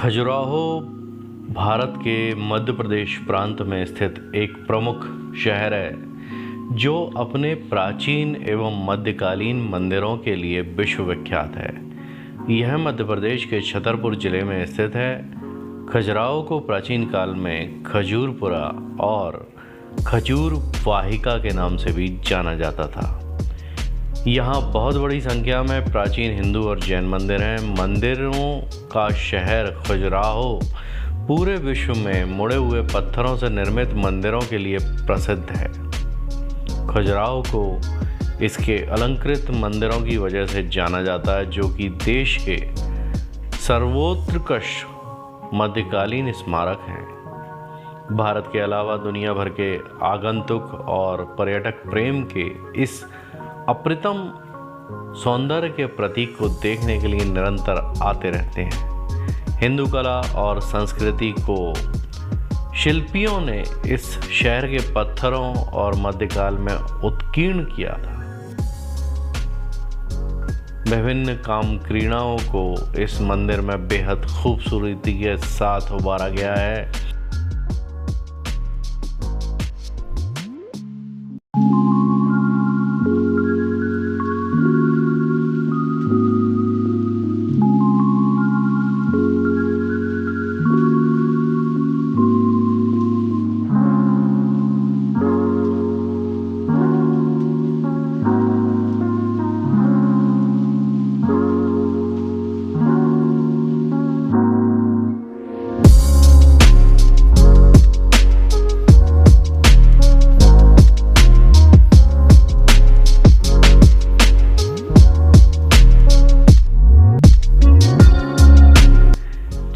खजुराहो भारत के मध्य प्रदेश प्रांत में स्थित एक प्रमुख शहर है जो अपने प्राचीन एवं मध्यकालीन मंदिरों के लिए विश्व विख्यात है। यह मध्य प्रदेश के छतरपुर जिले में स्थित है। खजुराहो को प्राचीन काल में खजूरपुरा और खजूर वाहिका के नाम से भी जाना जाता था। यहाँ बहुत बड़ी संख्या में प्राचीन हिंदू और जैन मंदिर हैं। मंदिरों का शहर खजुराहो पूरे विश्व में मुड़े हुए पत्थरों से निर्मित मंदिरों के लिए प्रसिद्ध है। खजुराहो को इसके अलंकृत मंदिरों की वजह से जाना जाता है, जो कि देश के सर्वोत्कृष्ट मध्यकालीन स्मारक हैं। भारत के अलावा दुनिया भर के आगंतुक और पर्यटक प्रेम के इस अप्रतिम सौंदर्य के प्रतीक को देखने के लिए निरंतर आते रहते हैं। हिंदू कला और संस्कृति को शिल्पियों ने इस शहर के पत्थरों और मध्यकाल में उत्कीर्ण किया था। विभिन्न काम क्रीड़ाओं को इस मंदिर में बेहद खूबसूरती के साथ उभारा गया है।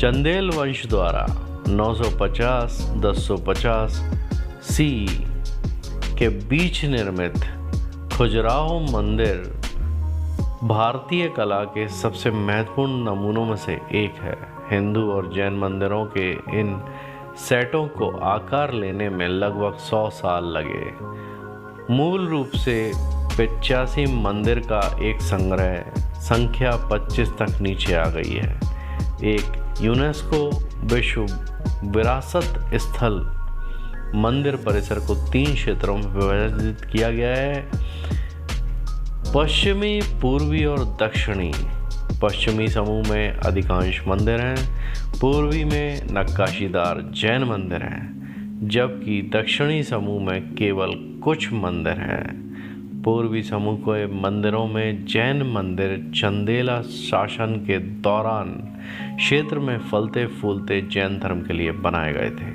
चंदेल वंश द्वारा 950-1050 सी के बीच निर्मित खजुराहो मंदिर भारतीय कला के सबसे महत्वपूर्ण नमूनों में से एक है। हिंदू और जैन मंदिरों के इन सेटों को आकार लेने में लगभग 100 साल लगे। मूल रूप से 85 मंदिर का एक संग्रह संख्या 25 तक नीचे आ गई है। एक यूनेस्को विश्व विरासत स्थल मंदिर परिसर को 3 क्षेत्रों में विभाजित किया गया है। पश्चिमी, पूर्वी और दक्षिणी। पश्चिमी समूह में अधिकांश मंदिर हैं। पूर्वी में नक्काशीदार जैन मंदिर हैं, जबकि दक्षिणी समूह में केवल कुछ मंदिर हैं। पूर्वी समूह के मंदिरों में जैन मंदिर चंदेला शासन के दौरान क्षेत्र में फलते फूलते जैन धर्म के लिए बनाए गए थे।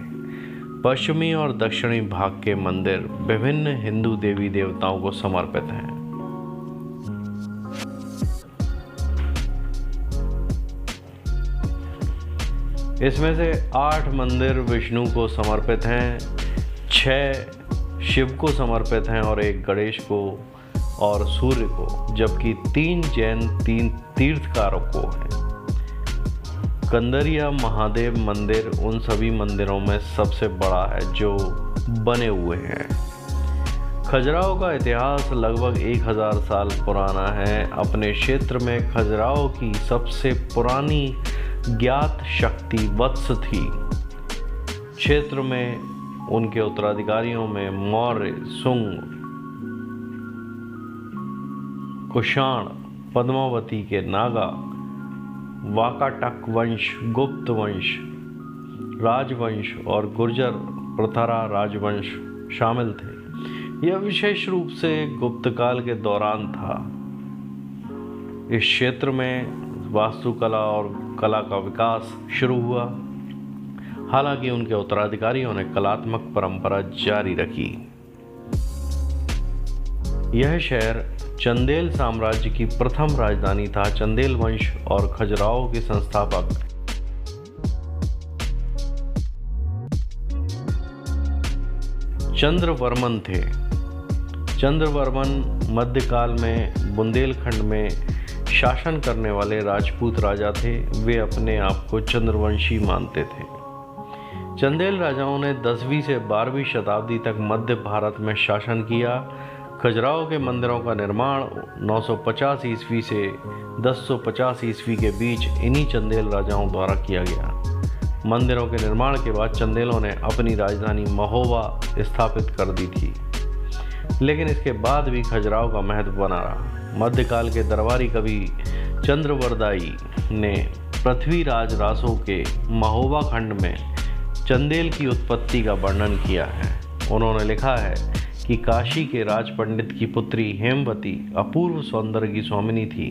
पश्चिमी और दक्षिणी भाग के मंदिर विभिन्न हिंदू देवी देवताओं को समर्पित हैं। इसमें से 8 मंदिर विष्णु को समर्पित हैं, 6 शिव को समर्पित हैं और 1 गणेश को और सूर्य को, जबकि 3 जैन 3 तीर्थकारों को हैं। कंदरिया महादेव मंदिर उन सभी मंदिरों में सबसे बड़ा है जो बने हुए हैं। खजुराहो का इतिहास लगभग 1000 साल पुराना है। अपने क्षेत्र में खजुराहो की सबसे पुरानी ज्ञात शक्ति वत्स थी। क्षेत्र में उनके उत्तराधिकारियों में मौर्य, सुंग, कुषाण, पद्मावती के नागा, वाकाटक वंश, गुप्त वंश, राजवंश और गुर्जर प्रथारा राजवंश शामिल थे। यह विशेष रूप से गुप्त काल के दौरान था। इस क्षेत्र में वास्तुकला और कला का विकास शुरू हुआ। हालांकि उनके उत्तराधिकारियों ने कलात्मक परंपरा जारी रखी। यह शहर चंदेल साम्राज्य की प्रथम राजधानी था। चंदेल वंश और खजुराहो के संस्थापक चंद्रवर्मन थे। चंद्रवर्मन मध्यकाल में बुंदेलखंड में शासन करने वाले राजपूत राजा थे। वे अपने आप को चंद्रवंशी मानते थे। चंदेल राजाओं ने 10वीं से 12वीं शताब्दी तक मध्य भारत में शासन किया। खजुराहो के मंदिरों का निर्माण 950 ईस्वी से 1050 ईस्वी के बीच इन्हीं चंदेल राजाओं द्वारा किया गया। मंदिरों के निर्माण के बाद चंदेलों ने अपनी राजधानी महोबा स्थापित कर दी थी, लेकिन इसके बाद भी खजुराहो का महत्व बना रहा। मध्यकाल के दरबारी कवि चंद्रवरदाई ने पृथ्वीराज रासो के महोबा खंड में चंदेल की उत्पत्ति का वर्णन किया है। उन्होंने लिखा है कि काशी के राज पंडित की पुत्री हेमवती अपूर्व सौंदर्य की स्वामिनी थी।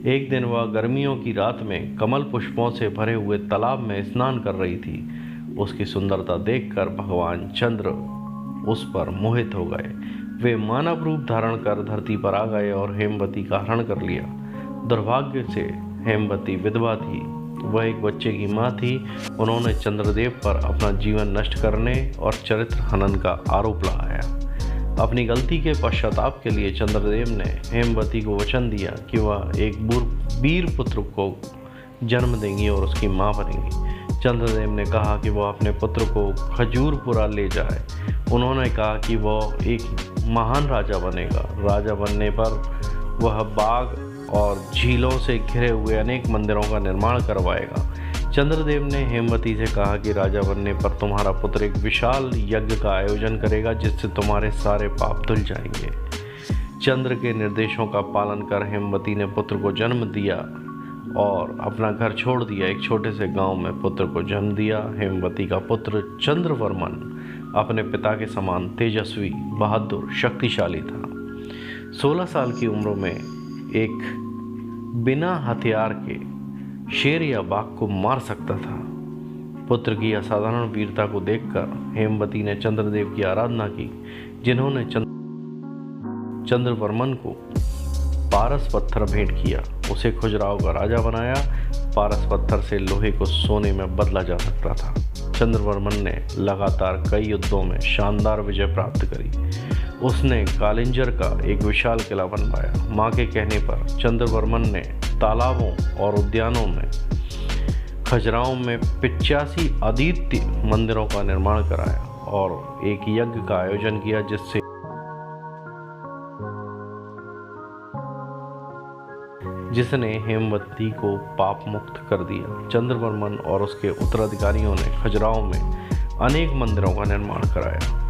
एक दिन वह गर्मियों की रात में कमल पुष्पों से भरे हुए तालाब में स्नान कर रही थी। उसकी सुंदरता देखकर भगवान चंद्र उस पर मोहित हो गए। वे मानव रूप धारण कर धरती पर आ गए और हेमवती का हरण कर लिया। दुर्भाग्य से हेमवती विधवा थी, वह एक बच्चे की माँ थी। उन्होंने चंद्रदेव पर अपना जीवन नष्ट करने और चरित्र हनन का आरोप लगाया। अपनी गलती के पश्चाताप के लिए चंद्रदेव ने हेमवती को वचन दिया कि वह एक वीर पुत्र को जन्म देंगी और उसकी माँ बनेंगी। चंद्रदेव ने कहा कि वह अपने पुत्र को खजूरपुरा ले जाए। उन्होंने कहा कि वह एक महान राजा बनेगा। राजा बनने पर वह बाग और झीलों से घिरे हुए अनेक मंदिरों का निर्माण करवाएगा। चंद्रदेव ने हेमवती से कहा कि राजा बनने पर तुम्हारा पुत्र एक विशाल यज्ञ का आयोजन करेगा जिससे तुम्हारे सारे पाप धुल जाएंगे। चंद्र के निर्देशों का पालन कर हेमवती ने पुत्र को जन्म दिया और अपना घर छोड़ दिया। एक छोटे से गांव में पुत्र को जन्म दिया। हेमवती का पुत्र चंद्रवर्मन अपने पिता के समान तेजस्वी, बहादुर, शक्तिशाली था। 16 साल की उम्र में एक बिना हथियार के शेर या बाघ को मार सकता था। पुत्र की असाधारण वीरता को देखकर हेमवती ने चंद्रदेव की आराधना की, जिन्होंने चंद्रवर्मन को पारस पत्थर भेंट किया। उसे खजुराहो का राजा बनाया। पारस पत्थर से लोहे को सोने में बदला जा सकता था। चंद्रवर्मन ने लगातार कई युद्धों में शानदार विजय प्राप्त करी। उसने कालिंजर का एक विशाल किला बनवाया। मां के कहने पर चंद्रवर्मन ने तालाबों और उद्यानों में खजुराहो में 85 अद्वितीय मंदिरों का निर्माण कराया और एक यज्ञ का आयोजन किया जिसने हेमवती को पाप मुक्त कर दिया। चंद्रवर्मन और उसके उत्तराधिकारियों ने खजुराहो में अनेक मंदिरों का निर्माण कराया।